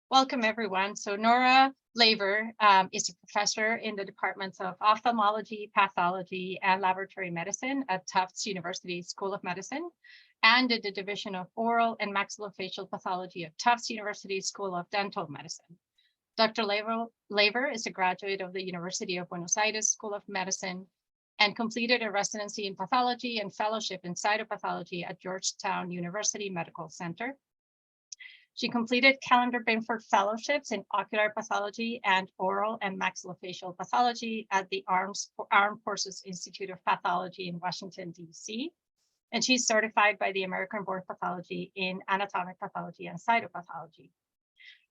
Welcome, everyone. So Nora Laver is a professor in the departments of ophthalmology, pathology, and laboratory medicine at Tufts University School of Medicine, and in the division of oral and maxillofacial pathology at Tufts University School of Dental Medicine. Dr. Laver is a graduate of the University of Buenos Aires School of Medicine and completed a residency in pathology and fellowship in cytopathology at Georgetown University Medical Center. She completed calendar Binford fellowships in ocular pathology and oral and maxillofacial pathology at the Armed Forces Institute of Pathology in Washington, D.C. And she's certified by the American Board of Pathology in anatomic pathology and cytopathology.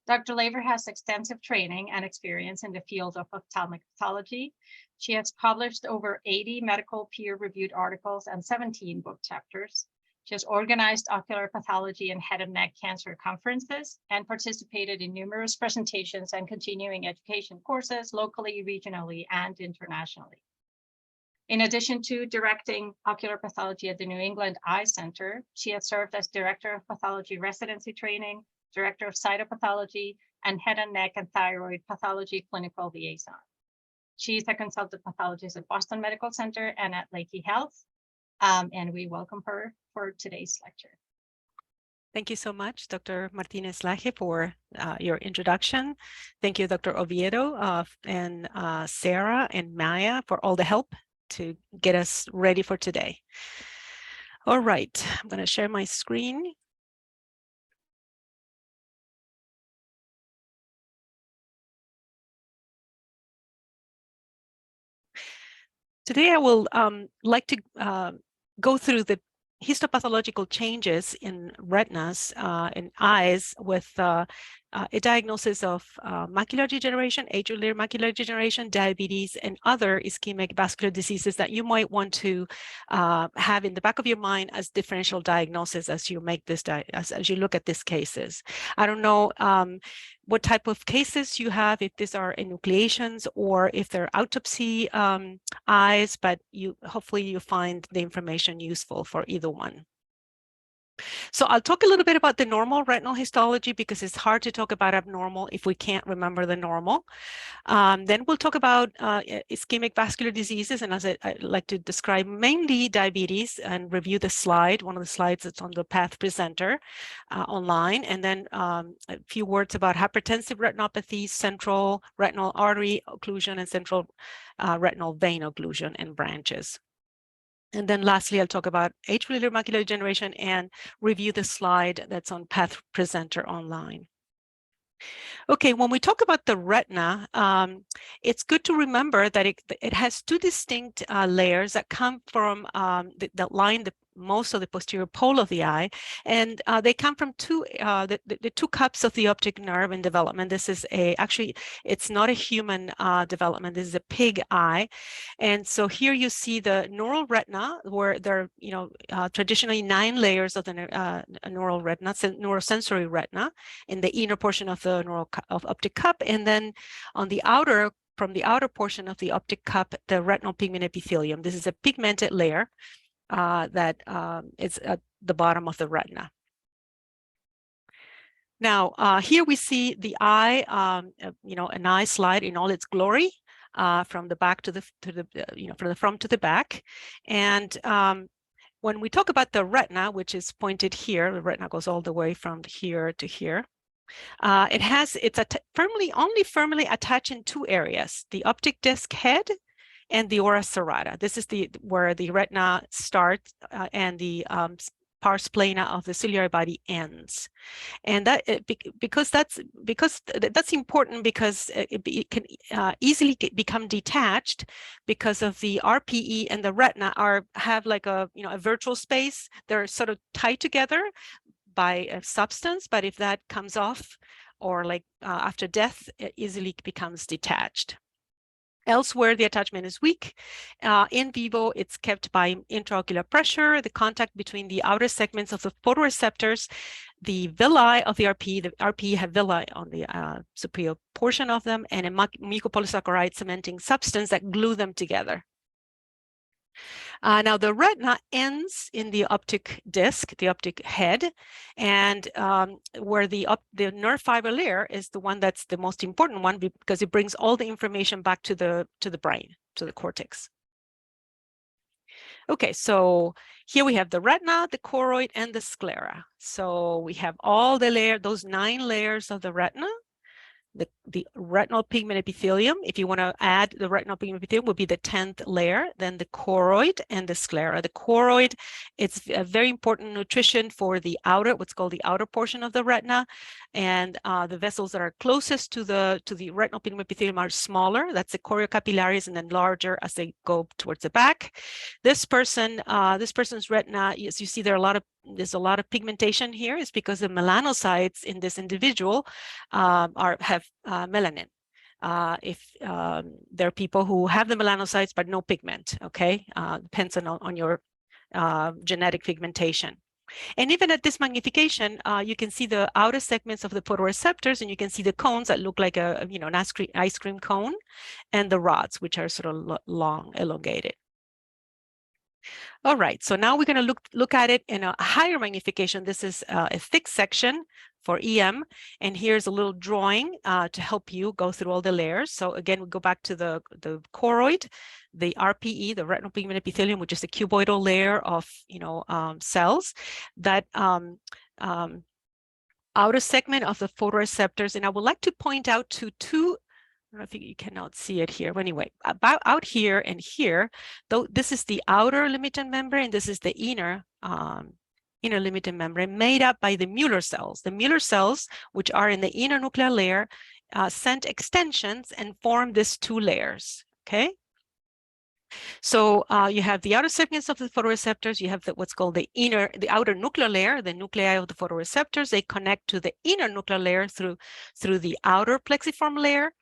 Dr. Laver has extensive training and experience in the field of ophthalmic pathology. She has published over 80 medical peer-reviewed articles and 17 book chapters. She has organized ocular pathology and head and neck cancer conferences and participated in numerous presentations and continuing education courses locally, regionally, and internationally. In addition to directing ocular pathology at the New England Eye Center, she has served as Director of Pathology Residency Training, Director of Cytopathology, and Head and Neck and Thyroid Pathology Clinical Liaison. She's a consultant pathologist at Boston Medical Center and at Lakey Health, and we welcome her for today's lecture. Thank you so much, Dr. Martinez-Laje, for your introduction. Thank you, Dr. Oviedo and Sarah and Maya for all the help to get us ready for today. All right, I'm going to share my screen. Today, I will like to go through the histopathological changes in retinas and eyes with a diagnosis of macular degeneration, age-related macular degeneration, diabetes, and other ischemic vascular diseases that you might want to have in the back of your mind as differential diagnosis as you make this as you look at these cases. I don't know what type of cases you have, if these are enucleations or if they're autopsy eyes, but hopefully you find the information useful for either one. So I'll talk a little bit about the normal retinal histology because it's hard to talk about abnormal if we can't remember the normal. Then we'll talk about ischemic vascular diseases, and as I like to describe mainly diabetes and review the slide, one of the slides that's on the Path Presenter online, and then a few words about hypertensive retinopathy, central retinal artery occlusion, and central retinal vein occlusion and branches. And then lastly, I'll talk about age-related macular degeneration and review the slide that's on Path Presenter online. Okay, when we talk about the retina, it's good to remember that it has two distinct layers that come from that line most of the posterior pole of the eye, and they come from the two cups of the optic nerve in development. This is actually, it's not a human development. This is a pig eye, and so here you see the neural retina, where there are traditionally 9 layers of the neural retina, neurosensory retina, in the inner portion of the optic cup, and then on the outer. From the outer portion of the optic cup, the retinal pigment epithelium. This is a pigmented layer that is at the bottom of the retina. Now, here we see the eye, an eye slide in all its glory, from the back to the from the front to the back, and when we talk about the retina, which is pointed here, the retina goes all the way from here to here. It's firmly attached in 2 areas: the optic disc head and the ora serrata. This is where the retina starts and the pars plana of the ciliary body ends. And because that's important, because it can easily become detached because of the RPE and the retina have like a virtual space. They're sort of tied together by a substance, but if that comes off, or like after death, it easily becomes detached. Elsewhere, the attachment is weak. In vivo, it's kept by intraocular pressure, the contact between the outer segments of the photoreceptors, the villi of the RPE have villi on the superior portion of them, and a mucopolysaccharide cementing substance that glue them together. Now the retina ends in the optic disc, the optic head, and where the nerve fiber layer is the one that's the most important one because it brings all the information back to the brain, to the cortex. Okay, so here we have the retina, the choroid, and the sclera. So we have all the those 9 layers of the retina. The retinal pigment epithelium, if you want to add the retinal pigment epithelium, would be the 10th layer, then the choroid and the sclera. The choroid, it's a very important nutrition for the outer, what's called the outer portion of the retina, and the vessels that are closest to the retinal pigment epithelium are smaller. That's the choriocapillaries, and then larger as they go towards the back. This person's retina, as you see, there's a lot of pigmentation here. Is because the melanocytes in this individual have melanin. If there are people who have the melanocytes but no pigment, okay, depends on your genetic pigmentation. And even at this magnification, you can see the outer segments of the photoreceptors, and you can see the cones that look like an ice cream cone, and the rods, which are sort of long, elongated. All right, so now we're going to look at it in a higher magnification. This is a thick section for EM, and here's a little drawing to help you go through all the layers. So again, we go back to the choroid, the RPE, the retinal pigment epithelium, which is the cuboidal layer of cells. That outer segment of the photoreceptors, and I would like to point out to two. I don't know if you cannot see it here, but anyway, about out here and here, though this is the outer limiting membrane, this is the inner limiting membrane made up by the Mueller cells. The Mueller cells, which are in the inner nuclear layer, send extensions and form these 2 layers, okay? So you have the outer segments of the photoreceptors, you have what's called the outer nuclear layer, the nuclei of the photoreceptors. They connect to the inner nuclear layer through the outer plexiform layer.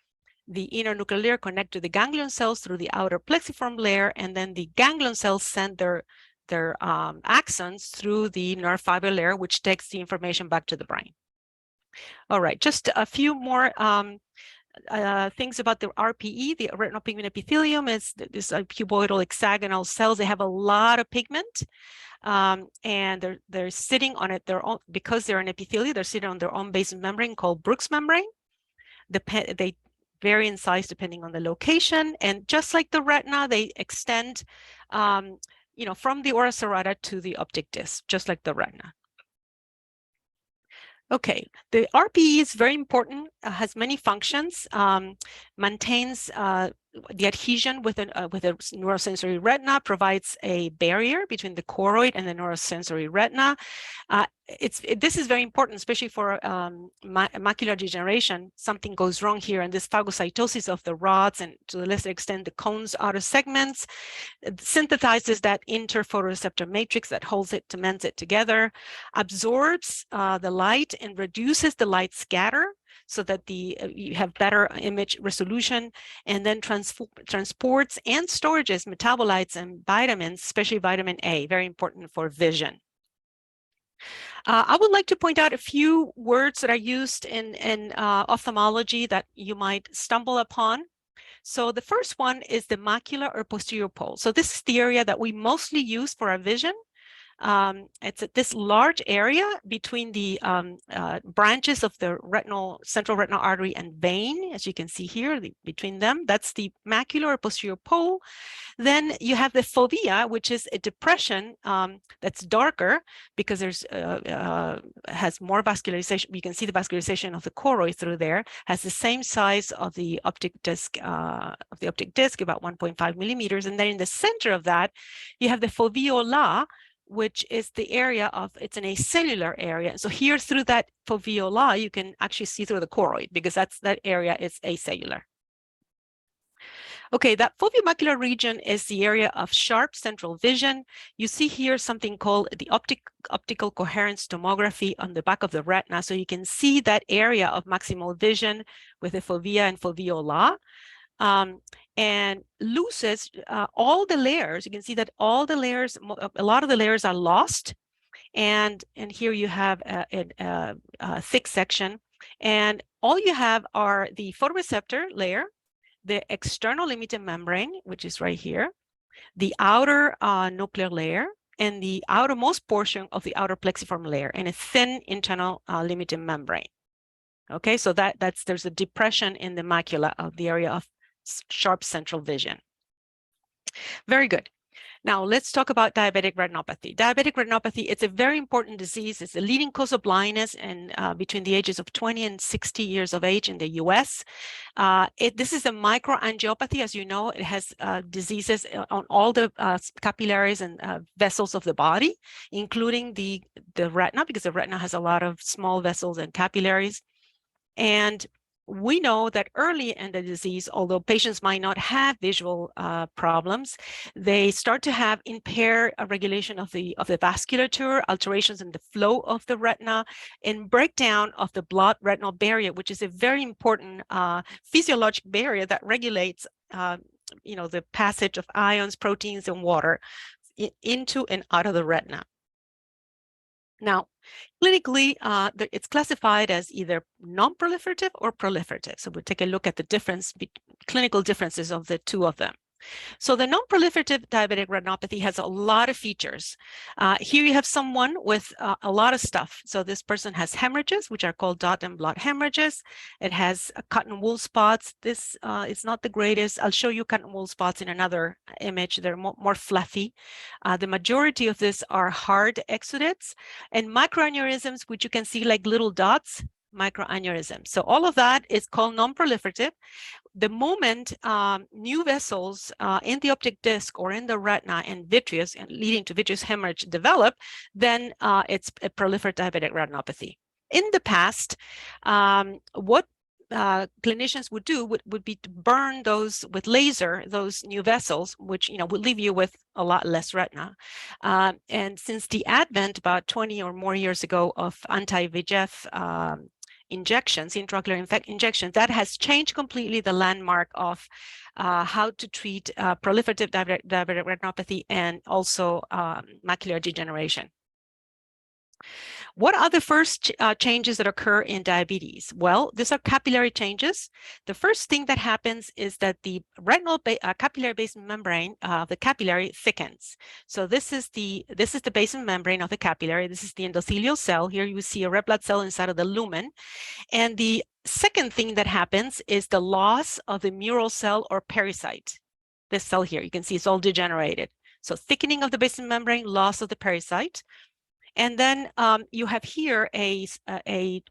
The inner nuclear layer connect to the ganglion cells through the outer plexiform layer, and then the ganglion cells send their axons through the nerve fiber layer, which takes the information back to the brain. All right, just a few more things about the RPE, the retinal pigment epithelium. Is this cuboidal hexagonal cells. They have a lot of pigment, and they're sitting on it their own, because they're an epithelium. They're sitting on their own basement membrane called Brooks membrane. They vary in size depending on the location, and just like the retina, they extend, from the ora serrata to the optic disc, just like the retina. Okay, the RPE is very important, has many functions, maintains the adhesion with a neurosensory retina, provides a barrier between the choroid and the neurosensory retina. This is very important, especially for macular degeneration. Something goes wrong here, and this phagocytosis of the rods, and to a lesser extent the cones outer segments, synthesizes that interphotoreceptor matrix that holds it, cements it together, absorbs the light and reduces the light scatter so that you have better image resolution, and then transports and storages metabolites and vitamins, especially vitamin A, very important for vision. I would like to point out a few words that are used in ophthalmology that you might stumble upon. So the first one is the macular or posterior pole. So this is the area that we mostly use for our vision. It's this large area between the branches of the central retinal artery and vein, as you can see here, between them. That's the macular or posterior pole. Then you have the fovea, which is a depression that's darker because there's has more vascularization. You can see the vascularization of the choroid through there. Has the same size of the optic disc, about 1.5 millimeters. And then in the center of that, you have the foveola, which is the area it's an acellular area. So here through that foveola, you can actually see through the choroid because that area is acellular. Okay, that foveomacular region is the area of sharp central vision. You see here something called the optical coherence tomography on the back of the retina. So you can see that area of maximal vision with the fovea and foveola. And loses all the layers. You can see that all the layers, a lot of the layers are lost. And here you have a thick section. And all you have are the photoreceptor layer, the external limiting membrane, which is right here, the outer nuclear layer, and the outermost portion of the outer plexiform layer, and a thin internal limiting membrane. Okay, so there's a depression in the macula of the area of sharp central vision. Very good. Now let's talk about diabetic retinopathy. Diabetic retinopathy, it's a very important disease. It's the leading cause of blindness and between the ages of 20 and 60 years of age in the US. This is a microangiopathy. As you know, it has diseases on all the capillaries and vessels of the body, including the retina, because the retina has a lot of small vessels and capillaries. And we know that early in the disease, although patients might not have visual problems, they start to have impaired regulation of the vasculature, alterations in the flow of the retina, and breakdown of the blood-retinal barrier, which is a very important physiologic barrier that regulates the passage of ions, proteins, and water into and out of the retina. Now, clinically, it's classified as either non-proliferative or proliferative. So we'll take a look at the clinical differences of the two of them. So the non-proliferative diabetic retinopathy has a lot of features. Here you have someone with a lot of stuff. So this person has hemorrhages, which are called dot and blot hemorrhages. It has cotton wool spots. This is not the greatest. I'll show you cotton wool spots in another image. They're more fluffy. The majority of this are hard exudates and microaneurysms, which you can see like little dots, microaneurysms. So all of that is called non-proliferative. The moment new vessels in the optic disc or in the retina and vitreous, and leading to vitreous hemorrhage, develop, then it's a proliferative diabetic retinopathy. In the past, what clinicians would do would be to burn those with laser, those new vessels, which would leave you with a lot less retina. And since the advent about 20 or more years ago of anti-VEGF injections, intraocular injections, that has changed completely the landmark of how to treat proliferative diabetic retinopathy and also macular degeneration. What are the first changes that occur in diabetes? Well, these are capillary changes. The first thing that happens is that the retinal capillary basement membrane of the capillary thickens. So this is the basement membrane of the capillary. This is the endothelial cell. Here you see a red blood cell inside of the lumen. And the second thing that happens is the loss of the mural cell or pericyte. This cell here, you can see it's all degenerated. So thickening of the basement membrane, loss of the pericyte. And then you have here a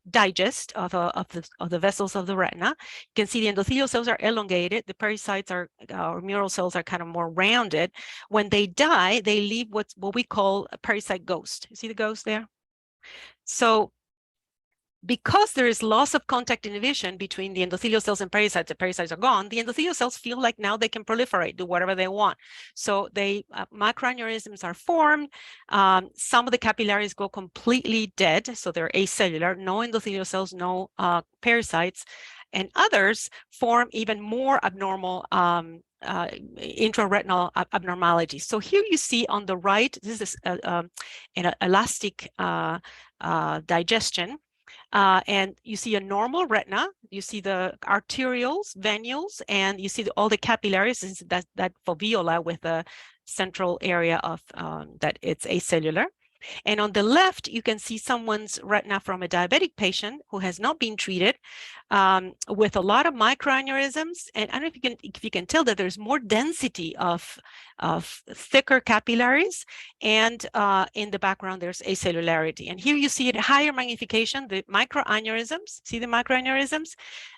digest of the vessels of the retina. You can see the endothelial cells are elongated. The pericytes or mural cells are kind of more rounded. When they die, they leave what we call a pericyte ghost. You see the ghost there? So because there is loss of contact inhibition between the endothelial cells and pericytes, the pericytes are gone, the endothelial cells feel like now they can proliferate, do whatever they want. So microaneurysms are formed. Some of the capillaries go completely dead, so they're acellular, no endothelial cells, no pericytes, and others form even more abnormal intraretinal abnormalities. So here you see on the right, this is an elastic digestion. And you see a normal retina, you see the arterioles, venules, and you see all the capillaries, that foveola with the central area of that it's acellular. And on the left, you can see someone's retina from a diabetic patient who has not been treated with a lot of microaneurysms. And I don't know if you can tell that there's more density of thicker capillaries, and in the background, there's acellularity. And here you see it higher magnification, the microaneurysms. See the microaneurysms?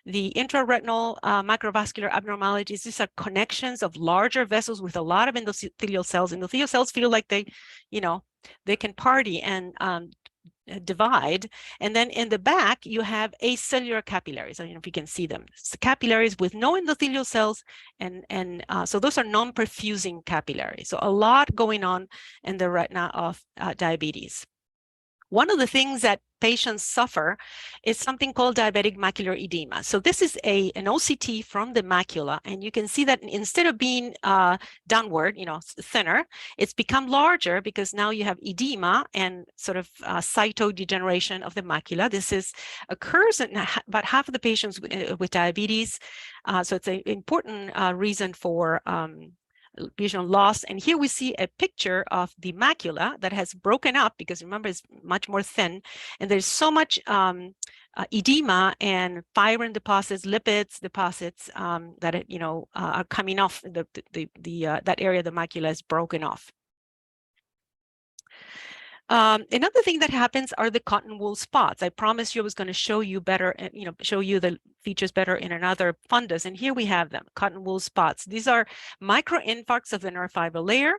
The intraretinal microvascular abnormalities. These are connections of larger vessels with a lot of endothelial cells. Endothelial cells feel like they can party and divide. And then in the back, you have acellular capillaries. I don't know if you can see them. It's the capillaries with no endothelial cells. And so those are non-perfusing capillaries. So a lot going on in the retina of diabetes. One of the things that patients suffer is something called diabetic macular edema. So this is an OCT from the macula, and you can see that instead of being downward, thinner, it's become larger because now you have edema and sort of cytodegeneration of the macula. This occurs in about half of the patients with diabetes. So it's an important reason for vision loss. And here we see a picture of the macula that has broken up, because remember, it's much more thin, and there's so much edema and fibrin deposits, lipids deposits that are coming off. That area of the macula is broken off. Another thing that happens are the cotton wool spots. I promised you I was going to show you better, show you the features better in another fundus. And here we have them, cotton wool spots. These are microinfarcts of the nerve fiber layer,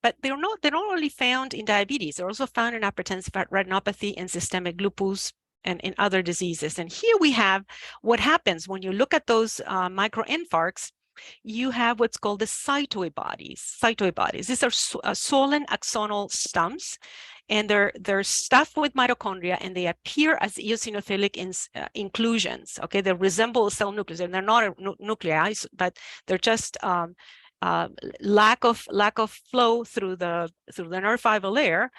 but they're not only found in diabetes, they're also found in hypertensive retinopathy and systemic lupus and in other diseases. And here we have what happens when you look at those microinfarcts. You have what's called the cytoid bodies. These are swollen axonal stumps, and they're stuffed with mitochondria, and they appear as eosinophilic inclusions. Okay, they resemble cell nucleus, and they're not nuclei, but they're just lack of flow through the nerve fiber layer,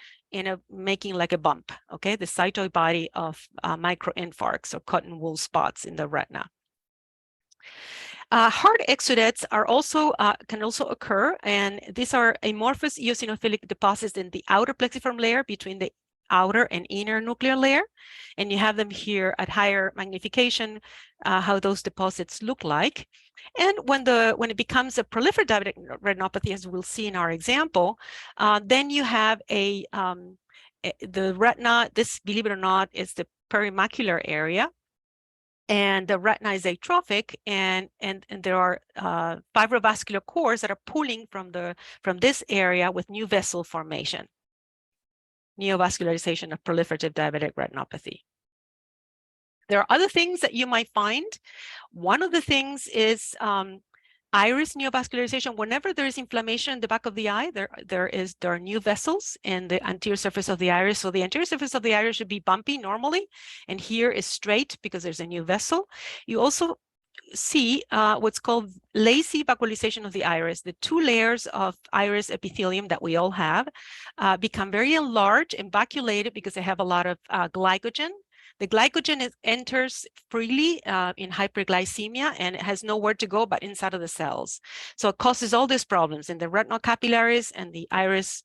making like a bump. Okay, the cytoid body of microinfarcts or cotton wool spots in the retina. Hard exudates are can also occur, and these are amorphous eosinophilic deposits in the outer plexiform layer between the outer and inner nuclear layer, and you have them here at higher magnification, how those deposits look like. And when it becomes a proliferative diabetic retinopathy, as we'll see in our example, then you have the retina. This, believe it or not, is the perimacular area. And the retina is atrophic, and there are fibrovascular cores that are pulling from this area with new vessel formation, neovascularization of proliferative diabetic retinopathy. There are other things that you might find. One of the things is iris neovascularization. Whenever there is inflammation in the back of the eye, there are new vessels in the anterior surface of the iris. So the anterior surface of the iris should be bumpy normally, and here is straight because there's a new vessel. You also see what's called lacy vacuolization of the iris. The two layers of iris epithelium that we all have become very enlarged and vacuolated because they have a lot of glycogen. The glycogen enters freely in hyperglycemia, and it has nowhere to go but inside of the cells. So it causes all these problems in the retinal capillaries and the iris.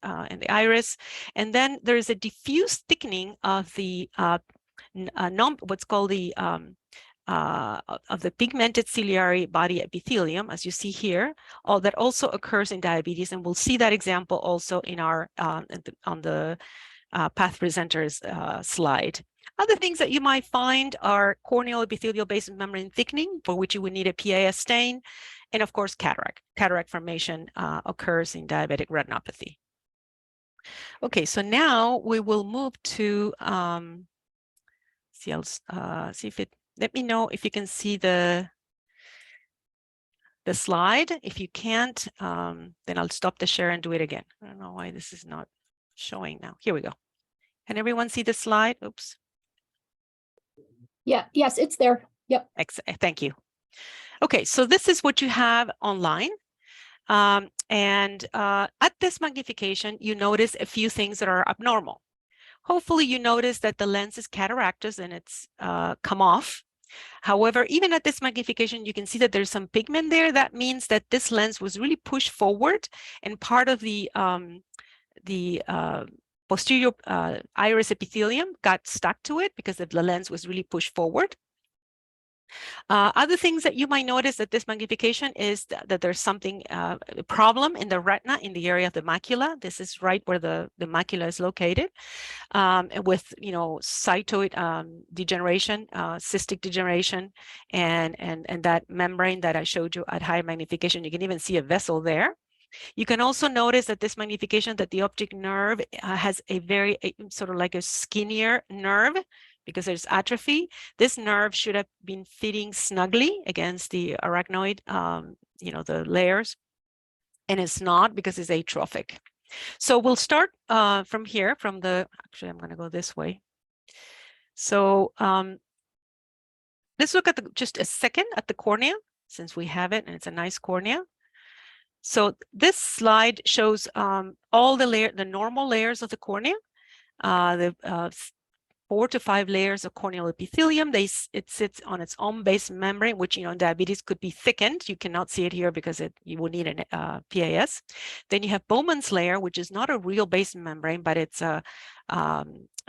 And then there is a diffuse thickening of the what's called the of the pigmented ciliary body epithelium, as you see here. That also occurs in diabetes, and we'll see that example also in our on the path presenters slide. Other things that you might find are corneal epithelial basement membrane thickening, for which you would need a PAS stain, and of course cataract. Cataract formation occurs in diabetic retinopathy. Okay, so now we will move to see if it. Let me know if you can see the slide. If you can't, then I'll stop the share and do it again. I don't know why this is not showing now. Here we go. Can everyone see the slide? Oops. Yeah, yes, it's there. Yep. Thank you. Okay, so this is what you have online. And at this magnification, you notice a few things that are abnormal. Hopefully you notice that the lens is cataractous and it's come off. However, even at this magnification, you can see that there's some pigment there. That means that this lens was really pushed forward, and part of the posterior iris epithelium got stuck to it because the lens was really pushed forward. Other things that you might notice at this magnification is that there's something, a problem in the retina in the area of the macula. This is right where the macula is located, with cytoid degeneration, cystic degeneration, and that membrane that I showed you at high magnification. You can even see a vessel there. You can also notice at this magnification that the optic nerve has a sort of like a skinnier nerve because there's atrophy. This nerve should have been fitting snugly against the arachnoid, the layers, and it's not because it's atrophic. So we'll start from here, actually I'm going to go this way. So let's look at just a second at the cornea, since we have it and it's a nice cornea. So this slide shows all the normal layers of the cornea, the 4 to 5 layers of corneal epithelium. It sits on its own basement membrane, which, you know, in diabetes could be thickened. You cannot see it here because you will need an PAS. Then you have Bowman's layer, which is not a real basement membrane, but it's a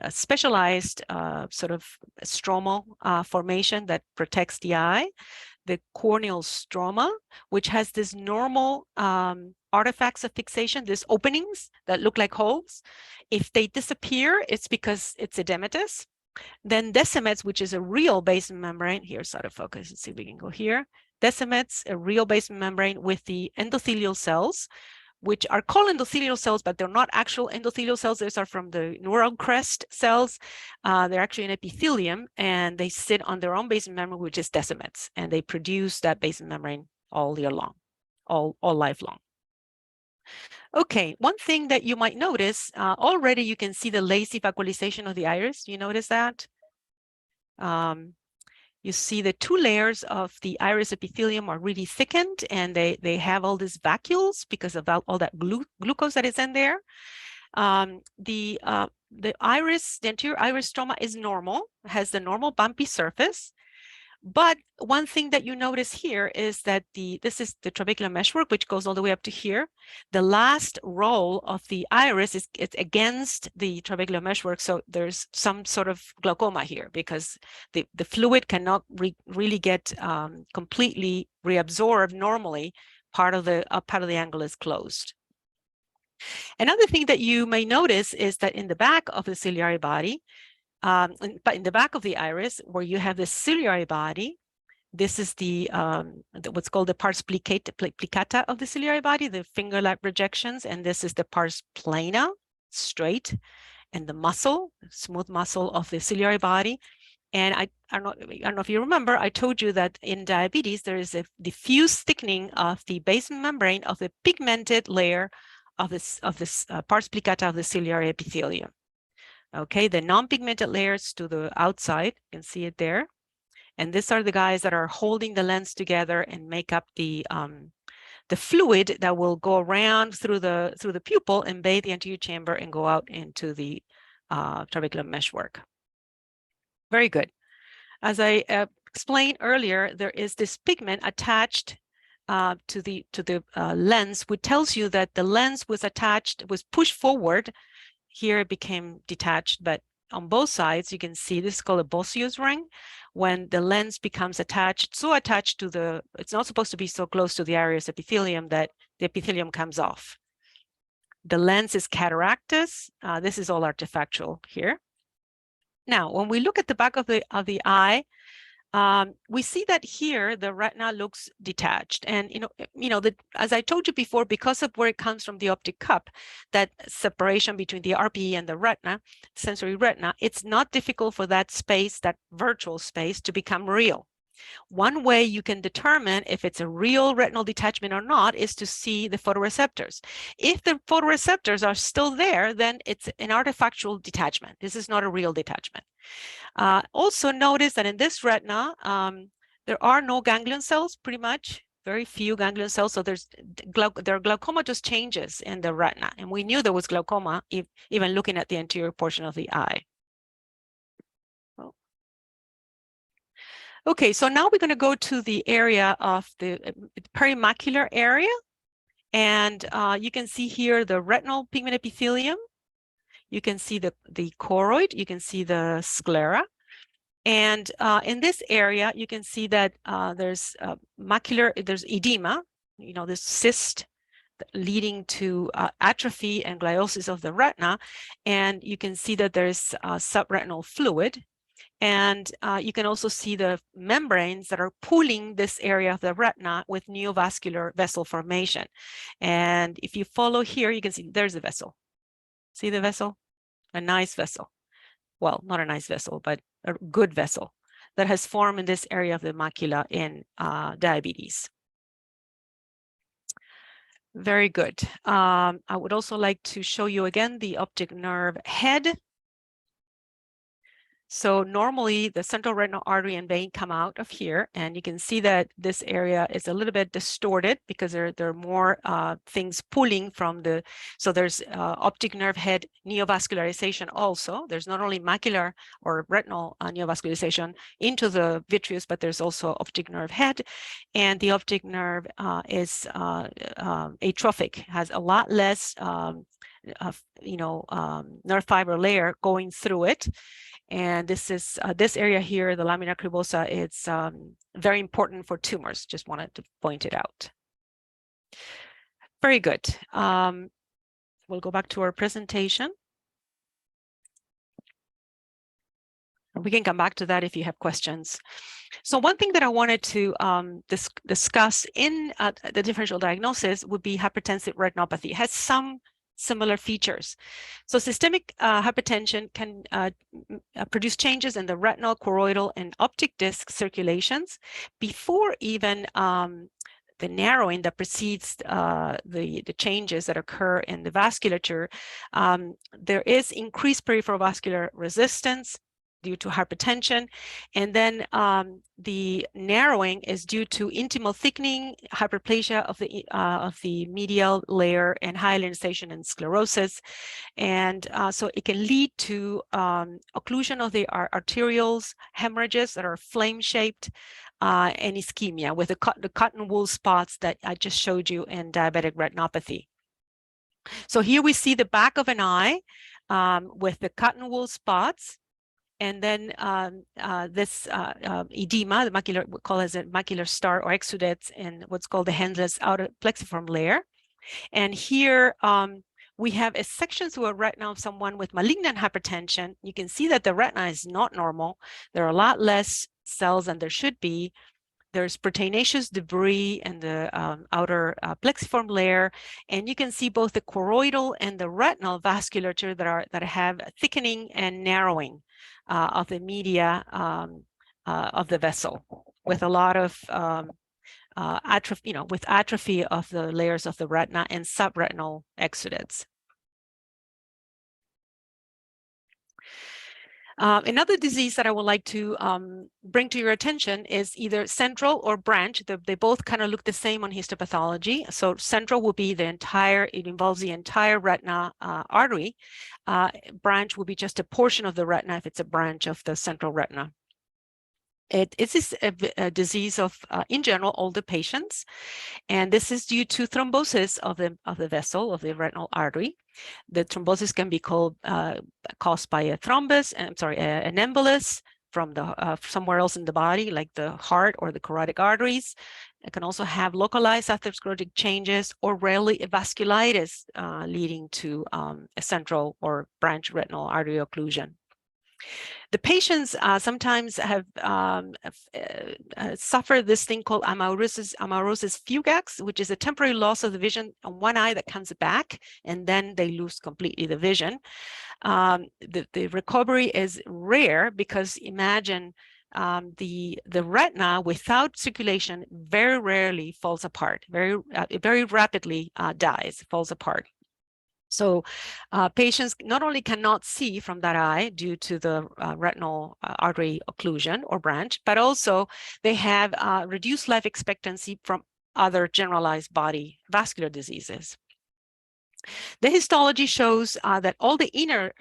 specialized sort of stromal formation that protects the eye. The corneal stroma, which has this normal artifacts of fixation, these openings that look like holes. If they disappear, it's because it's edematous. Then decimates, which is a real basement membrane. Here's out of focus. Let's see if we can go here. Decimates, a real basement membrane with the endothelial cells, which are called endothelial cells, but they're not actual endothelial cells. These are from the neural crest cells. They're actually an epithelium, and they sit on their own basement membrane, which is decimates, and they produce that basement membrane all year long, all life long. Okay, one thing that you might notice, already you can see the lazy vacuolization of the iris. You notice that? You see the 2 layers of the iris epithelium are really thickened, and they have all these vacuoles because of all that glucose that is in there. The anterior iris stroma is normal, has the normal bumpy surface. But one thing that you notice here is that this is the trabecular meshwork, which goes all the way up to here. The last roll of the iris it's against the trabecular meshwork, so there's some sort of glaucoma here because the fluid cannot really get completely reabsorbed normally. Part of the angle is closed. Another thing that you may notice is that in the back of the ciliary body, but in the back of the iris, where you have the ciliary body, this is what's called the pars plicata of the ciliary body, the finger-like projections, and this is the pars plana, straight, and the muscle, smooth muscle of the ciliary body. And I don't know if you remember, I told you that in diabetes, there is a diffuse thickening of the basement membrane of the pigmented layer of this pars plicata of the ciliary epithelium. Okay, the non-pigmented layers to the outside, you can see it there. And these are the guys that are holding the lens together and make up the fluid that will go around through the pupil and bathe the anterior chamber and go out into the trabecular meshwork. Very good. As I explained earlier, there is this pigment attached to the lens, which tells you that the lens was pushed forward. Here it became detached, but on both sides, you can see this is called a Bosse's ring. When the lens becomes attached, so attached to it's not supposed to be so close to the iris epithelium that the epithelium comes off. The lens is cataractus. This is all artifactual here. Now, when we look at the back of the eye, we see that here the retina looks detached, and as I told you before, because of where it comes from, the optic cup, that separation between the RPE and the retina, sensory retina, it's not difficult for that space, that virtual space, to become real. One way you can determine if it's a real retinal detachment or not is to see the photoreceptors. If the photoreceptors are still there, then it's an artifactual detachment. This is not a real detachment. Also notice that in this retina, there are no ganglion cells, pretty much, very few ganglion cells. So there are glaucoma just changes in the retina. And we knew there was glaucoma even looking at the anterior portion of the eye. Okay, so now we're going to go to the area of the perimacular area. And you can see here the retinal pigment epithelium. You can see the choroid. You can see the sclera. And in this area, you can see that there's there's edema, this cyst leading to atrophy and gliosis of the retina. And you can see that there's subretinal fluid. And you can also see the membranes that are pulling this area of the retina with neovascular vessel formation. And if you follow here, you can see there's a vessel. See the vessel? A nice vessel. Well, not a nice vessel, but a good vessel that has formed in this area of the macula in diabetes. Very good. I would also like to show you again the optic nerve head. So normally the central retinal artery and vein come out of here, and you can see that this area is a little bit distorted because there are more things pulling from the, so there's optic nerve head neovascularization also. There's not only macular or retinal neovascularization into the vitreous, but there's also optic nerve head, and the optic nerve is atrophic, has a lot less nerve fiber layer going through it. And this is this area here, the lamina cribosa, it's very important for tumors. Just wanted to point it out. Very good. We'll go back to our presentation. We can come back to that if you have questions. So one thing that I wanted to discuss in the differential diagnosis would be hypertensive retinopathy. It has some similar features. So systemic hypertension can produce changes in the retinal, choroidal, and optic disc circulations before even the narrowing that precedes the changes that occur in the vasculature. There is increased peripheral vascular resistance due to hypertension, and then the narrowing is due to intimal thickening, hyperplasia of the medial layer, and hyalinization and sclerosis. And so it can lead to occlusion of the arterioles, hemorrhages that are flame-shaped, and ischemia with the cotton wool spots that I just showed you in diabetic retinopathy. So here we see the back of an eye with the cotton wool spots. And then this edema, the macular, we call it a macular star or exudates in what's called the handless outer plexiform layer. And here we have a section through a retina of someone with malignant hypertension. You can see that the retina is not normal. There are a lot less cells than there should be. There's proteinaceous debris in the outer plexiform layer, and you can see both the choroidal and the retinal vasculature that have thickening and narrowing of the media of the vessel, with a lot of atrophy, with atrophy of the layers of the retina and subretinal exudates. Another disease that I would like to bring to your attention is either central or branch. They both kind of look the same on histopathology. So central will be the entire, it involves the entire retina artery. Branch will be just a portion of the retina if it's a branch of the central retina. It is a disease of, in general, older patients, and this is due to thrombosis of the vessel of the retinal artery. The thrombosis can be caused by a thrombus, an embolus from the somewhere else in the body, like the heart or the carotid arteries. It can also have localized atherosclerotic changes, or rarely a vasculitis leading to a central or branch retinal artery occlusion. The patients sometimes have suffered this thing called amaurosis fugax, which is a temporary loss of the vision on one eye that comes back, and then they lose completely the vision. The recovery is rare because imagine the retina without circulation very rarely falls apart, very rapidly dies, falls apart. So patients not only cannot see from that eye due to the retinal artery occlusion or branch, but also they have reduced life expectancy from other generalized body vascular diseases. The histology shows that all the inner,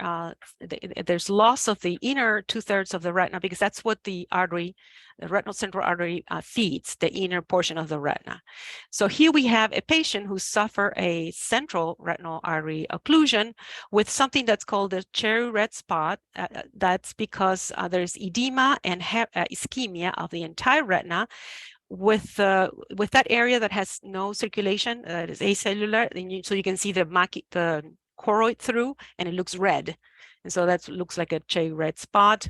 there's loss of the inner 2/3 of the retina, because that's what the artery, the retinal central artery feeds, the inner portion of the retina. So here we have a patient who suffered a central retinal artery occlusion with something that's called the cherry red spot. That's because there's edema and ischemia of the entire retina. With that area that has no circulation, that is acellular, so you can see the choroid through, and it looks red, and so that looks like a cherry red spot,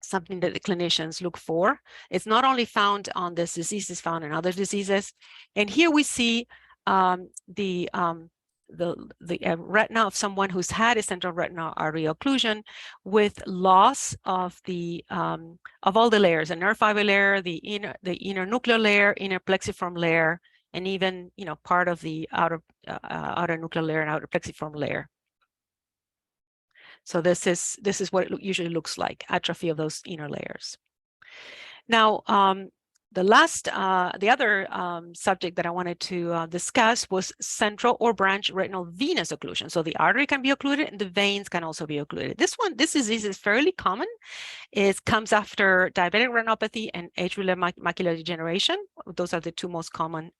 something that the clinicians look for. It's not only found on this disease, it's found in other diseases. And here we see the retina of someone who's had a central retinal artery occlusion with loss of the of all the layers, the nerve fiber layer, the inner nuclear layer, inner plexiform layer, and even part of the outer nuclear layer and outer plexiform layer. So this is what it usually looks like, atrophy of those inner layers. Now, the other subject that I wanted to discuss was central or branch retinal venous occlusion. So the artery can be occluded and the veins can also be occluded. This disease is fairly common. It comes after diabetic retinopathy and age-related macular degeneration. Those are the two most common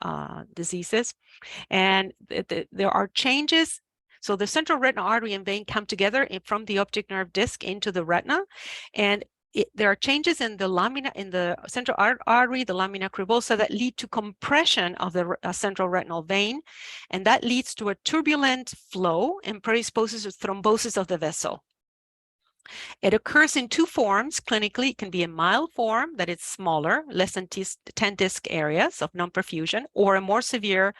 diseases. And there are changes. So the central retinal artery and vein come together from the optic nerve disc into the retina, and there are changes in the lamina, in the central artery, the lamina cribosa, that lead to compression of the central retinal vein, and that leads to a turbulent flow and predisposes to thrombosis of the vessel. It occurs in two forms clinically. It can be a mild form, that it's smaller, less than 10 disc areas of non-perfusion, or a more severe,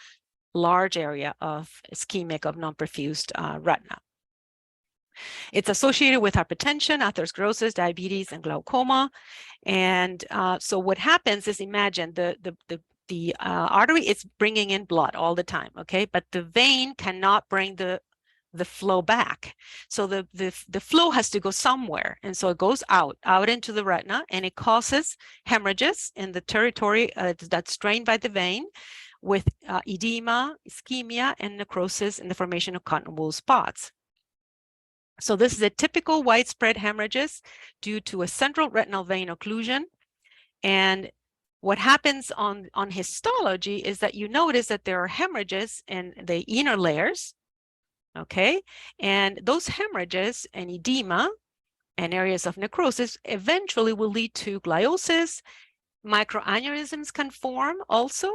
large area of ischemic of non-perfused retina. It's associated with hypertension, atherosclerosis, diabetes, and glaucoma. And so what happens is, imagine the artery is bringing in blood all the time, okay? But the vein cannot bring the flow back. So the flow has to go somewhere. And so it goes out into the retina, and it causes hemorrhages in the territory that's drained by the vein, with edema, ischemia, and necrosis in the formation of cotton wool spots. So this is a typical widespread hemorrhages due to a central retinal vein occlusion. And what happens on histology is that you notice that there are hemorrhages in the inner layers, okay? And those hemorrhages and edema and areas of necrosis eventually will lead to gliosis. Microaneurysms can form also,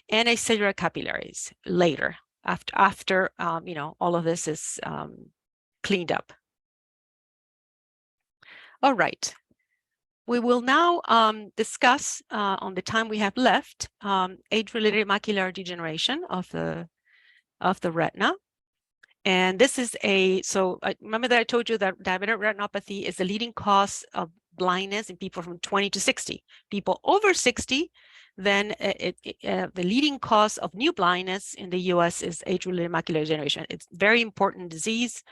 and acellular capillaries later after you know, all of this is cleaned up. All right. We will now discuss, on the time we have left, age-related macular degeneration of the retina. And this is so remember that I told you that diabetic retinopathy is the leading cause of blindness in people from 20 to 60. People over 60, then the leading cause of new blindness in the US is age-related macular degeneration. It's a very important disease.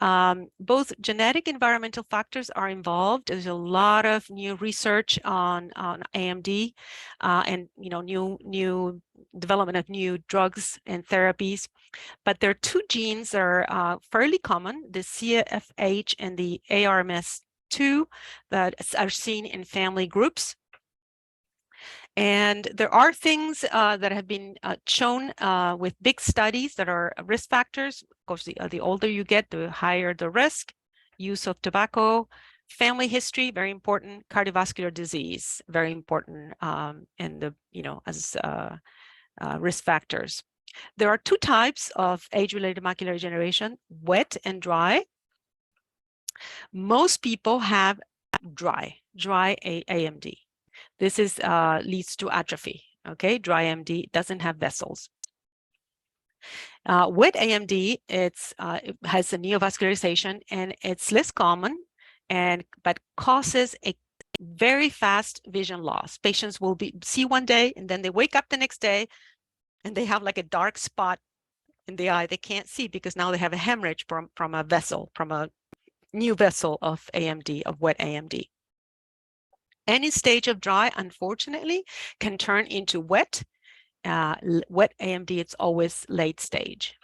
Both genetic and environmental factors are involved. There's a lot of new research on AMD and, you know, new development of new drugs and therapies. But there are two genes that are fairly common, the CFH and the ARMS2, that are seen in family groups. And there are things that have been shown with big studies that are risk factors. Of course, the older you get, the higher the risk. Use of tobacco, family history, very important. Cardiovascular disease, very important in the, you know, as risk factors. There are two types of age-related macular degeneration, wet and dry. Most people have dry AMD. This is leads to atrophy, okay? Dry AMD doesn't have vessels. Wet AMD, it has a neovascularization, and it's less common, but causes a very fast vision loss. Patients will see one day, and then they wake up the next day, and they have like a dark spot in the eye. They can't see because now they have a hemorrhage from a vessel, from a new vessel of AMD, of wet AMD. Any stage of dry, unfortunately, can turn into wet. Wet AMD, it's always late stage.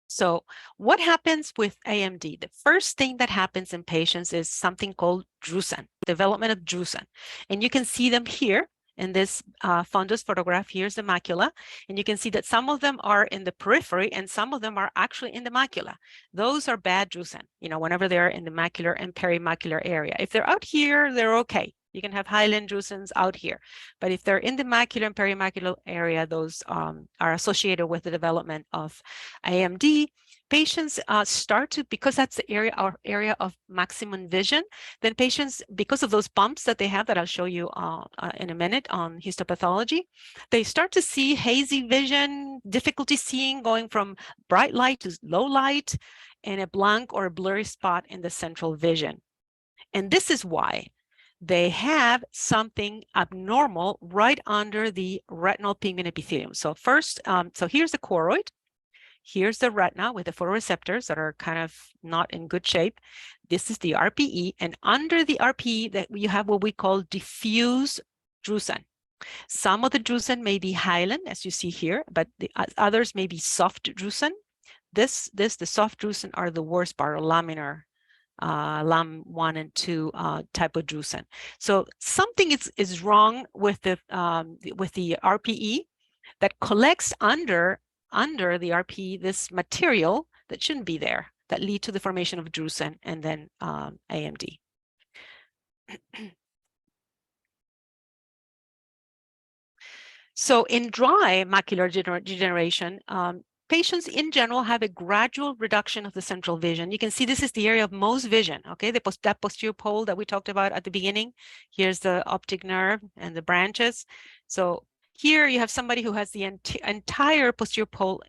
So what happens with AMD? The first thing that happens in patients is something called drusen, development of drusen. And you can see them here in this fundus photograph. Here's the macula, and you can see that some of them are in the periphery and some of them are actually in the macula. Those are bad drusen, you know, whenever they're in the macular and perimacular area. If they're out here, they're okay. You can have hyaline drusens out here. But if they're in the macular and perimacular area, those are associated with the development of AMD. Patients start to, because that's the area of maximum vision, then patients, because of those bumps that they have that I'll show you in a minute on histopathology, they start to see hazy vision, difficulty seeing, going from bright light to low light, and a blank or a blurry spot in the central vision. And this is why they have something abnormal right under the retinal pigment epithelium. So first, so here's the choroid. Here's the retina with the photoreceptors that are kind of not in good shape. This is the RPE, and under the RPE that you have what we call diffuse drusen. Some of the drusen may be hyaline, as you see here, but the others may be soft drusen. The soft drusen are the worst part, or laminar, LAM 1 and 2 type of drusen. So something is wrong with the RPE that collects under the RPE this material that shouldn't be there, that lead to the formation of drusen and then AMD. So in dry macular degeneration, patients in general have a gradual reduction of the central vision. You can see this is the area of most vision, okay? That posterior pole that we talked about at the beginning. Here's the optic nerve and the branches. So here you have somebody who has the entire posterior pole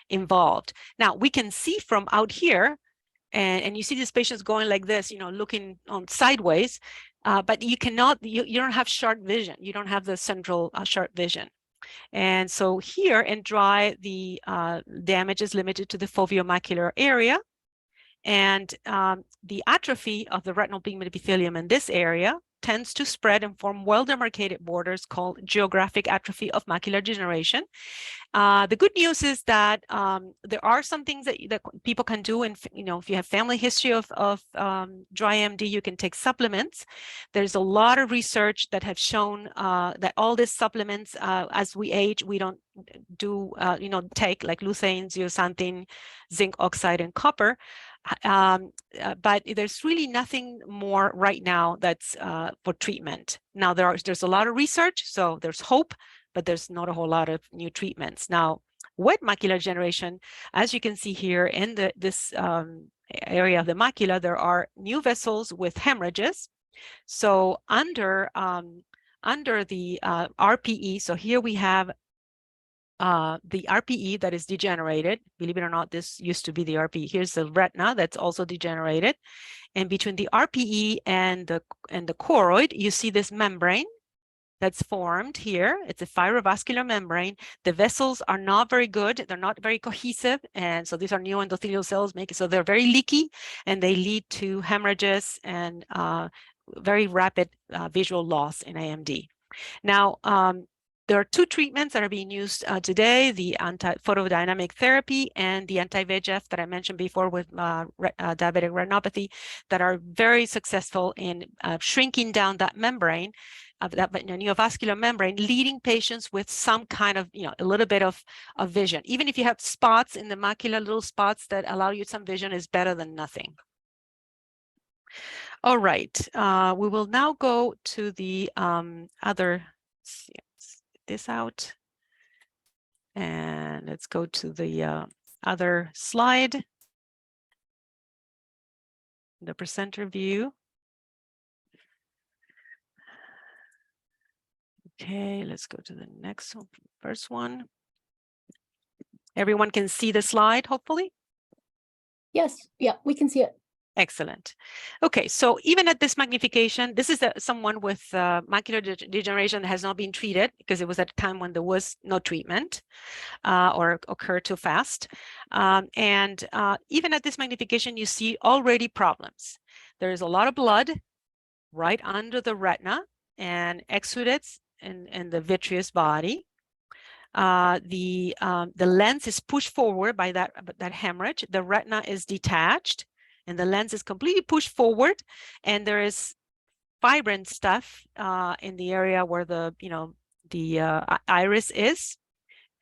involved. Now we can see from out here, and you see these patients going like this, you know, looking on sideways, but you cannot, you don't have sharp vision. You don't have the central sharp vision. And so here in dry, the damage is limited to the foveo-macular area. And the atrophy of the retinal pigment epithelium in this area tends to spread and form well-demarcated borders called geographic atrophy of macular degeneration. The good news is that there are some things that people can do, and you know, if you have family history of dry AMD, you can take supplements. There's a lot of research that have shown that all these supplements, as we age, we don't do take, like lutein, zeaxanthin, zinc oxide, and copper. But there's really nothing more right now that's for treatment. Now there's a lot of research, so there's hope, but there's not a whole lot of new treatments. Now, wet macular degeneration, as you can see here in this area of the macula, there are new vessels with hemorrhages. So under the RPE, so here we have the RPE that is degenerated. Believe it or not, this used to be the RPE. Here's the retina that's also degenerated. And between the RPE and the choroid, you see this membrane that's formed here. It's a fibrovascular membrane. The vessels are not very good. They're not very cohesive. And so these are new endothelial cells, so they're very leaky, and they lead to hemorrhages and very rapid visual loss in AMD. Now, there are two treatments that are being used today, the photodynamic therapy and the anti-VEGF that I mentioned before with diabetic retinopathy, that are very successful in shrinking down that membrane, that neovascular membrane, leading patients with some kind of, a little bit of vision. Even if you have spots in the macula, little spots that allow you some vision, is better than nothing. All right, we will now go to the other, this out, and let's go to the other slide, the presenter view. Okay, let's go to the next one, first one. Everyone can see the slide, hopefully? Yes, yeah, we can see it. Excellent. Okay, so even at this magnification, this is someone with macular degeneration that has not been treated, because it was at a time when there was no treatment or occurred too fast. And even at this magnification, you see already problems. There is a lot of blood right under the retina and exudates in the vitreous body. The lens is pushed forward by that hemorrhage. The retina is detached, and the lens is completely pushed forward, and there is fibrin stuff in the area where the iris is,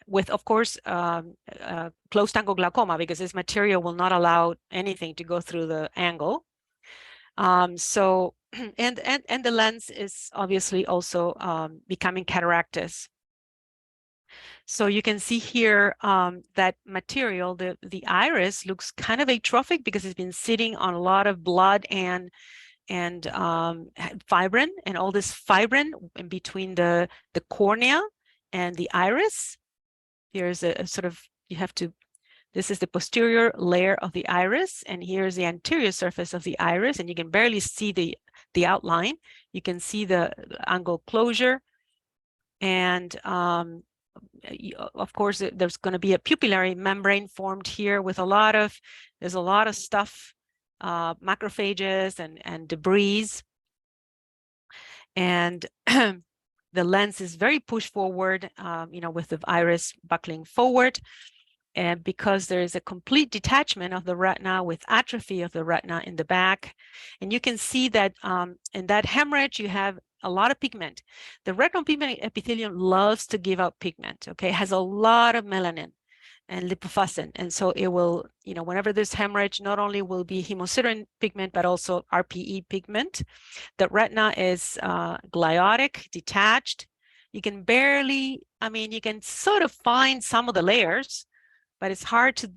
with, of course, closed angle glaucoma, because this material will not allow anything to go through the angle. So and the lens is obviously also becoming cataractous. So you can see here that material, the iris, looks kind of atrophic because it's been sitting on a lot of blood and fibrin, and all this fibrin in between the cornea and the iris. Here's a sort of, this is the posterior layer of the iris, and here's the anterior surface of the iris, and you can barely see the outline. You can see the angle closure, and of course, there's going to be a pupillary membrane formed here with there's a lot of stuff, macrophages and debris. And the lens is very pushed forward, with the iris buckling forward. And because there is a complete detachment of the retina with atrophy of the retina in the back. And you can see that in that hemorrhage, you have a lot of pigment. The retinal pigment epithelium loves to give out pigment, okay? It has a lot of melanin and lipofuscin. And so it will, whenever there's hemorrhage, not only will be hemosiderin pigment, but also RPE pigment. The retina is gliotic, detached. You can barely, you can sort of find some of the layers, but it's hard to,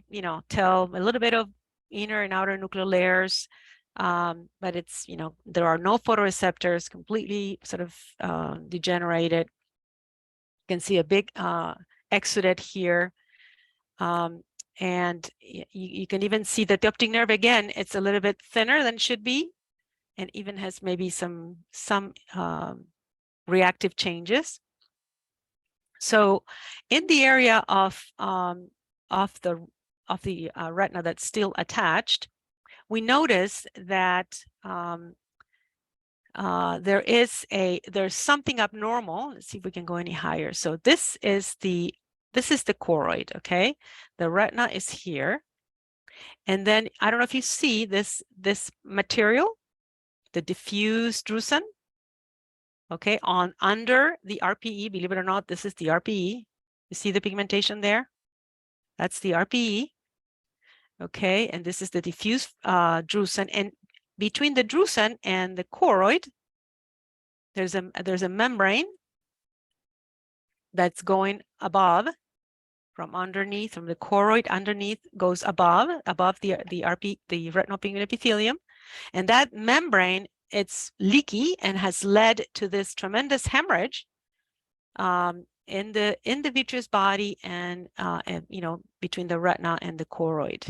tell a little bit of inner and outer nuclear layers. But it's, there are no photoreceptors, completely sort of degenerated. You can see a big exudate here. And you can even see that the optic nerve, again, it's a little bit thinner than it should be, and even has maybe some reactive changes. So in the area of the retina that's still attached, we notice that there's something abnormal. Let's see if we can go any higher. So this is the choroid, okay? The retina is here. And then I don't know if you see this material, the diffuse drusen, okay, under the RPE. Believe it or not, this is the RPE. You see the pigmentation there? That's the RPE. Okay, and this is the diffuse drusen. And between the drusen and the choroid, there's a membrane that's going above, from underneath, from the choroid underneath, goes above the retinal pigment epithelium. And that membrane, it's leaky and has led to this tremendous hemorrhage in the vitreous body and between the retina and the choroid.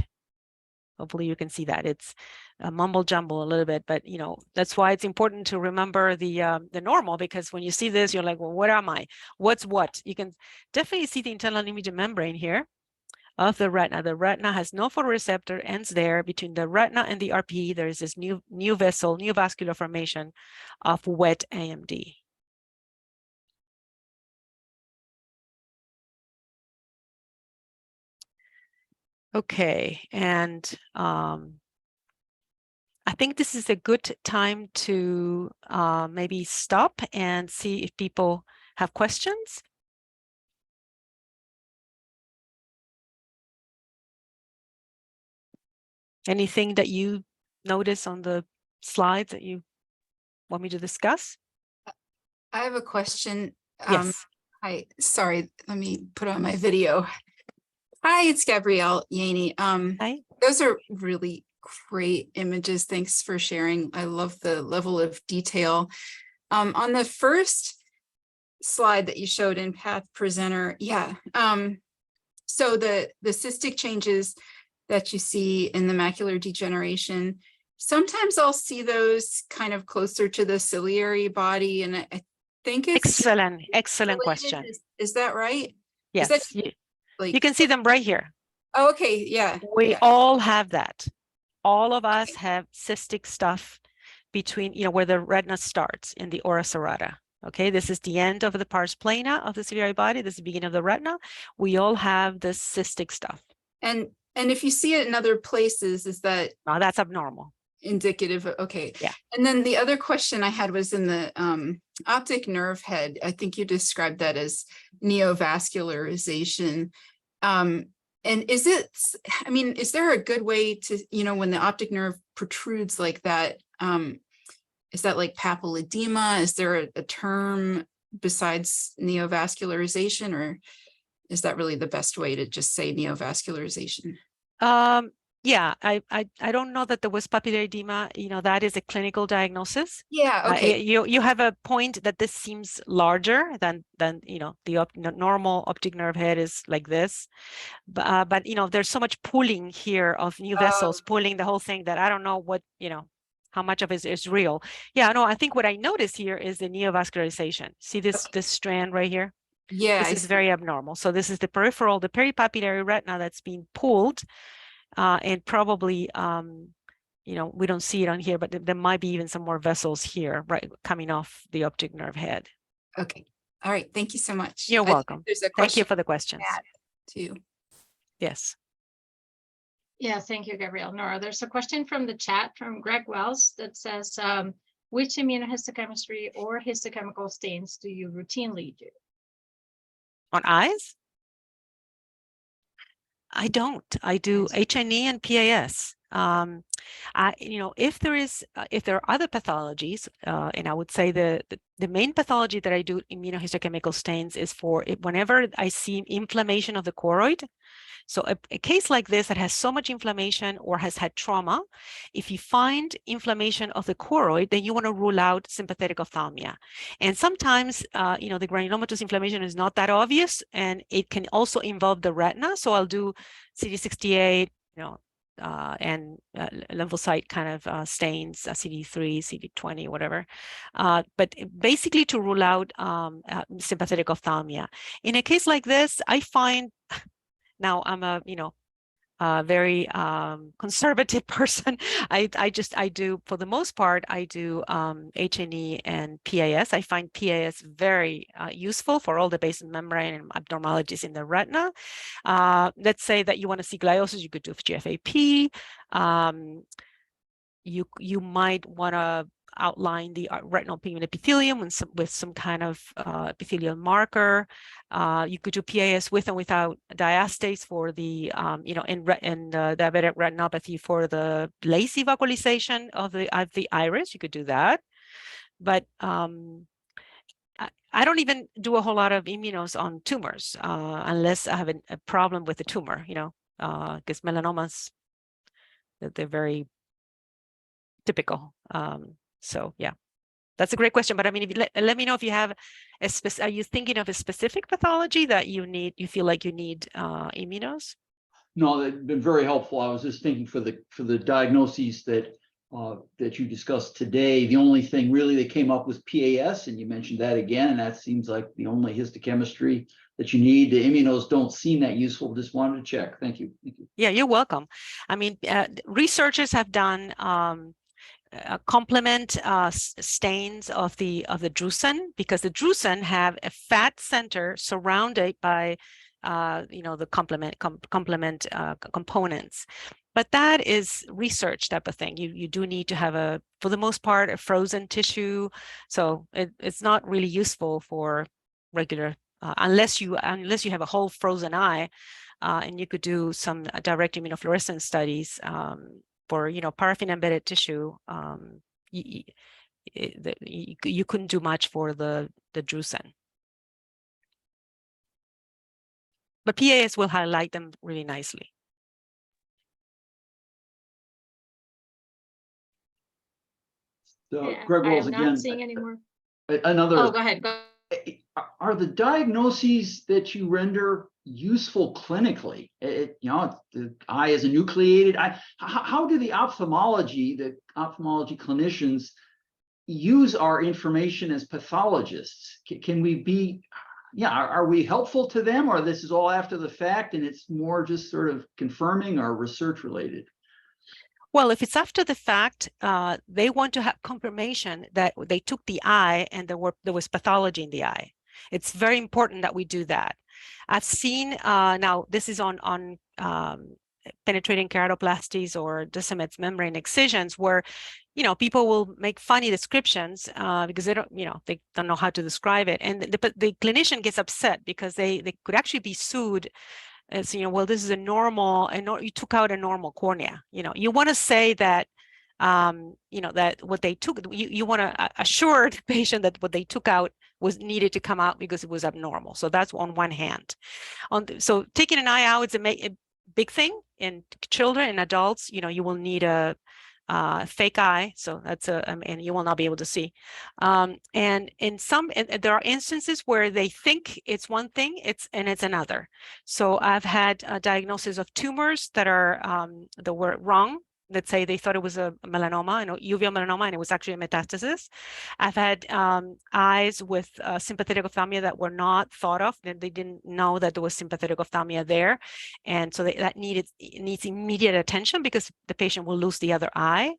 Hopefully you can see that. It's a mumble jumble a little bit, but that's why it's important to remember the normal, because when you see this, you're like, well, what am I? What's what? You can definitely see the internal imaging membrane here of the retina. The retina has no photoreceptor, ends there. Between the retina and the RPE, there is this new vessel, new vascular formation of wet AMD. Okay, and I think this is a good time to maybe stop and see if people have questions. Anything that you notice on the slides that you want me to discuss? I have a question. Yes. Hi, sorry, let me put on my video. Hi, it's Gabrielle Yaney. Hi. Those are really great images. Thanks for sharing. I love the level of detail. On the first slide that you showed in Path Presenter, yeah. So the cystic changes that you see in the macular degeneration, sometimes I'll see those kind of closer to the ciliary body, and I think it's excellent related. question. Is that right? Yes, Is that, you can see them right here. Oh, okay, yeah. We all have that. All of us have cystic stuff between, where the retina starts in the ora serrata. Okay, this is the end of the pars plana of the ciliary body. This is the beginning of the retina. We all have this cystic stuff. And if you see it in other places, is that no, that's abnormal? Indicative of, okay. Yeah. And then the other question I had was in the optic nerve head. I think you described that as neovascularization. And is it, is there a good way to, when the optic nerve protrudes like that, is that like papilledema? Is there a term besides neovascularization, or is that really the best way to just say neovascularization? Yeah, I don't know that there was papillary edema. That is a clinical diagnosis. Yeah, okay. You have a point that this seems larger than the normal optic nerve head is like this, but there's so much pulling here of new vessels pulling the whole thing that I don't know what how much of it is real. Yeah, no, I think what I notice here is the neovascularization. See this strand right here? Yeah, This I is see. very abnormal. So this is the peripheral, the peripapillary retina that's being pulled, and probably, you know, we don't see it on here, but there might be even some more vessels here, right, coming off the optic nerve head. Okay. All right. Thank you so much. You're I think welcome. there's a Thank you question for the questions. too. Yes. Yeah, thank you, Gabrielle. Nora, there's a question from the chat from Greg Wells that says, which immunohistochemistry or histochemical stains do you routinely do? On eyes? I don't. I do H&E and PAS. You know, if there are other pathologies, and I would say the main pathology that I do immunohistochemical stains is for whenever I see inflammation of the choroid. So a case like this that has so much inflammation or has had trauma, if you find inflammation of the choroid, then you want to rule out sympathetic ophthalmia. And sometimes, you know, the granulomatous inflammation is not that obvious, and it can also involve the retina. So I'll do CD68, you know, and lymphocyte kind of stains, CD3, CD20, whatever. But basically to rule out sympathetic ophthalmia. In a case like this, I find, now I'm a, you know, very conservative person. I do, for the most part, I do H&E and PAS. I find PAS very useful for all the basement membrane and abnormalities in the retina. Let's say that you want to see gliosis, you could do GFAP. You might want to outline the retinal pigment epithelium with some kind of epithelial marker. You could do PAS with and without diastase for the, you know, in diabetic retinopathy for the lazy vacuolization of the iris. You could do that. But I don't even do a whole lot of immunos on tumors unless I have a problem with the tumor, you know, because melanomas, they're very typical. So yeah, that's a great question. But I mean, if you let me know if you have are you thinking of a specific pathology that you feel like you need immunos? No, that's been very helpful. I was just thinking for the diagnoses that you discussed today, the only thing really that came up was PAS, and you mentioned that again, and that seems like the only histochemistry that you need. The immunos don't seem that useful. Just wanted to check. Thank you. Thank you. Yeah, you're welcome. I mean, researchers have done complement stains of the drusen, because the drusen have a fat center surrounded by you know, the complement components. But that is research type of thing. You do need to have for the most part, a frozen tissue. So it's not really useful for regular unless you have a whole frozen eye, and you could do some direct immunofluorescence studies for, you know, paraffin embedded tissue. You couldn't do much for the drusen. But PAS will highlight them really nicely. So Yeah, Greg Wells I'm again. not seeing any more. Another. Oh, go ahead. Are the diagnoses that you render useful clinically? You know, the eye is a nucleated eye. How do the ophthalmology clinicians use our information as pathologists? Can we be, yeah, are we helpful to them, or this is all after the fact and it's more just sort of confirming or research related? Well, if it's after the fact, they want to have confirmation that they took the eye and there was pathology in the eye. It's very important that we do that. I've seen, now this is on penetrating keratoplasties or Descemet's membrane excisions, where, you know, people will make funny descriptions because they don't, you know, they don't know how to describe it. And the clinician gets upset because they could actually be sued. As, you know, well, this is a normal, you took out a normal cornea. You know, you want to say that, you know, that what they took, you want to assure the patient that what they took out was needed to come out because it was abnormal. So that's on one hand. So taking an eye out is a big thing in children and adults. You know, you will need a fake eye, so that's and you will not be able to see. And there are instances where they think it's one thing, it's another. So I've had a diagnosis of tumors that were wrong, let's say they thought it was a melanoma, uveal melanoma, and it was actually a metastasis. I've had eyes with sympathetic ophthalmia that were not thought of, and they didn't know that there was sympathetic ophthalmia there. And so that needs immediate attention because the patient will lose the other eye.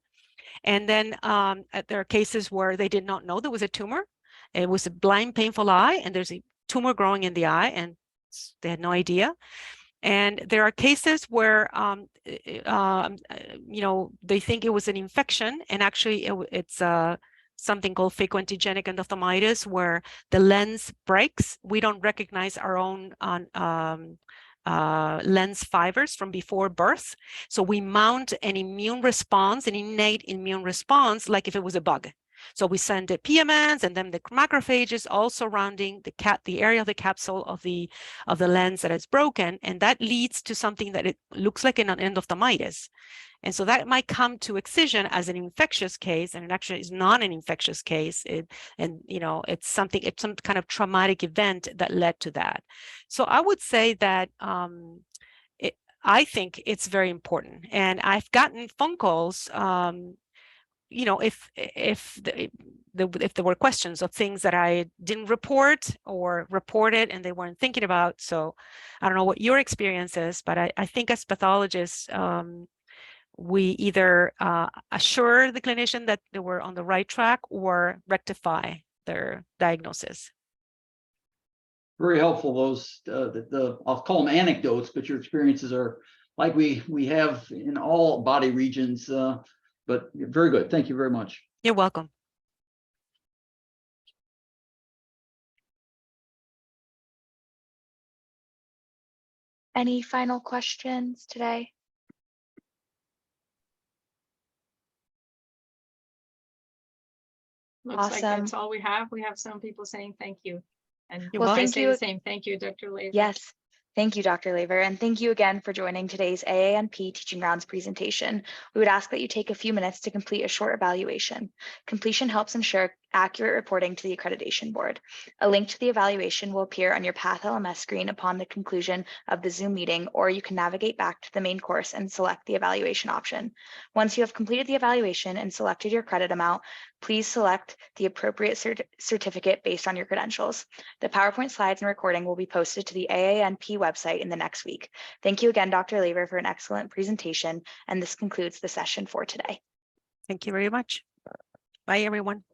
And then there are cases where they did not know there was a tumor. It was a blind, painful eye, and there's a tumor growing in the eye, and they had no idea. And there are cases where, they think it was an infection, and actually it's something called phacoantigenic endophthalmitis, where the lens breaks. We don't recognize our own lens fibers from before birth. So we mount an immune response, an innate immune response, like if it was a bug. So we send the PMNs and then the macrophages all surrounding the area of the capsule of the lens that is broken, and that leads to something that it looks like an endophthalmitis. And so that might come to excision as an infectious case, and it actually is not an infectious case. It's some kind of traumatic event that led to that. So I would say that I think it's very important, and I've gotten phone calls. If there were questions of things that I didn't report or reported and they weren't thinking about. So I don't know what your experience is, but I think as pathologists, we either assure the clinician that they were on the right track or rectify their diagnosis. Very helpful. Those I'll call them anecdotes, but your experiences are like we have in all body regions. But very good. Thank you very much. You're welcome. Any final questions today? Looks like Awesome. that's all we have. We have some people saying thank you. And You're I welcome. say the same. Thank you, Dr. Laver. Yes. Thank you, Dr. Laver, and thank you again for joining today's AANP Teaching Grounds presentation. We would ask that you take a few minutes to complete a short evaluation. Completion helps ensure accurate reporting to the accreditation board. A link to the evaluation will appear on your Path LMS screen upon the conclusion of the Zoom meeting, or you can navigate back to the main course and select the evaluation option. Once you have completed the evaluation and selected your credit amount, please select the appropriate certificate based on your credentials. The PowerPoint slides and recording will be posted to the AANP website in the next week. Thank you again, Dr. Laver, for an excellent presentation, and this concludes the session for today. Thank you very much. Bye, everyone.